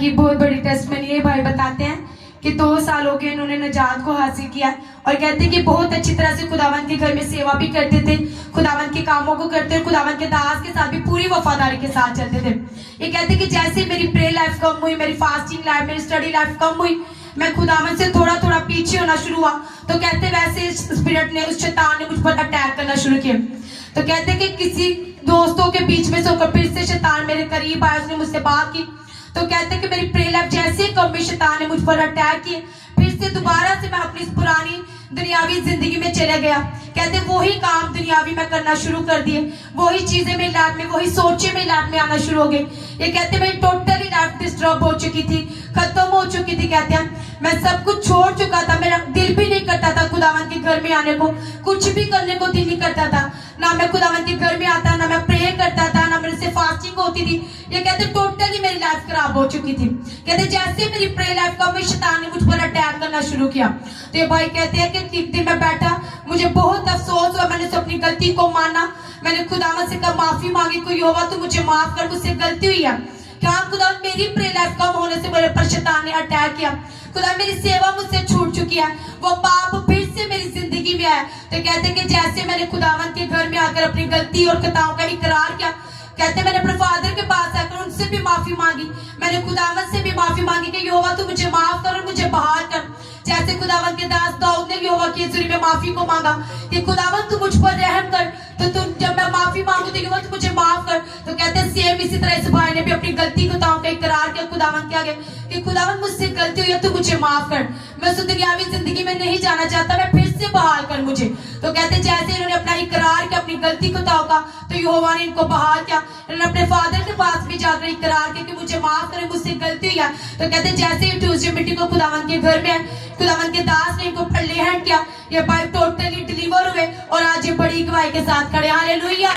की बहुत बड़ी टेस्टमनी है। भाई बताते हैं कि 2 साल हो गए इन्होंने नजात को हासिल किया और कहते हैं कि बहुत अच्छी तरह से खुदावंद के घर में सेवा भी करते थे, खुदावंद के कामों को करते और खुदावंद के दास के साथ भी पूरी वफादारी के साथ चलते थे। ये कहते हैं कि जैसे मेरी प्रेयर लाइफ कम हुई, मेरी फास्टिंग लाइफ, मेरी स्टडी लाइफ कम हुई, मैं खुदावंद से थोड़ा थोड़ा पीछे होना शुरू हुआ, तो कहते वैसे स्पिरिट ने, उस शैतान ने मुझ पर अटैक करना शुरू किया। तो कहते कि किसी दोस्तों के बीच में से होकर फिर से शैतान मेरे करीब आया, उसने मुझसे बात की। तो कहते कि मेरी प्रेयर लाइफ जैसे ही कम में शैतान ने मुझ पर अटैक किए, फिर से दोबारा से मैं अपनी इस पुरानी दुनियावी जिंदगी में चला गया। कहते वही काम दुनियावी में करना शुरू कर दिए, वही चीजें मेरी लाइफ में, वही सोचे मेरी लाइफ में आना शुरू हो गई। ये कहते मेरी टोटली लाइफ डिस्टर्ब हो चुकी थी, खत्म हो चुकी थी। कहते हैं मैं सब कुछ छोड़ चुका था, मेरा दिल भी नहीं करता था खुदावंद के घर में आने को, कुछ भी करने को दिल नहीं करता था। ना मैं खुदावंद के घर में आता, ना मैं प्रे करता था, ना मेरे से फास्टिंग होती थी। ये कहते टोटली मेरी लाइफ खराब हो चुकी थी। कहते जैसे मेरी प्रे लाइफ का शैतान ने मुझ पर अटैक करना शुरू किया। तो ये भाई कहते हैं कि एक दिन मैं बैठा, मुझे बहुत अफसोस हुआ, मैंने अपनी गलती को माना, मैंने खुदावंद से कहा माफी मांगी, कोई होगा तो मुझे माफ कर, मुझसे गलती हुई है। क्या खुदा मेरी प्रे लाइफ कम होने से मेरे पर शैतान ने अटैक किया, खुदा मेरी सेवा मुझसे छूट चुकी है, वो पाप फिर से मेरी जिंदगी में आया। तो कहते हैं कि जैसे मैंने खुदावंद के घर में आकर अपनी गलती और खताओं का इकरार किया, कहते मैंने अपने फादर के पास आकर उनसे भी माफी मांगी, मैंने खुदावंद से भी माफी मांगी कि यहोवा तू मुझे माफ कर और मुझे बहाल कर। जैसे खुदावंद के दास दाऊद ने यहोवा की हज़ूरी में माफी को मांगा कि खुदावंद तू मुझ पर रहम कर, तो तू जब मैं माफी मांगू तो यहोवा तू मुझे माफ कर। तो कहते हैं सेम इसी तरह इस भाई ने भी अपनी गलती खताओं का इकरार किया खुदावंद के आगे कि खुदावंद मुझसे गलती हुई है, तू मुझे माफ कर, मैं उस दुनियावी जिंदगी में नहीं जाना चाहता, मैं फिर से बहाल कर मुझे। तो कहते जैसे इन्होंने अपना इकरार किया अपनी गलती खताओं का, तो यहोवा ने इनको बहाल किया। इन्होंने अपने फादर के पास भी जाकर इकरार किया कि मुझे माफ करें, मुझसे गलती हुई है। तो कहते जैसे ही ट्यूसडे मिट्टी को खुदावंद के घर में खुदावंद के दास ने इनको ले हैंड किया, ये भाई टोटली डिलीवर हुए और आज ये बड़ी गवाही के साथ खड़े। हालेलुया।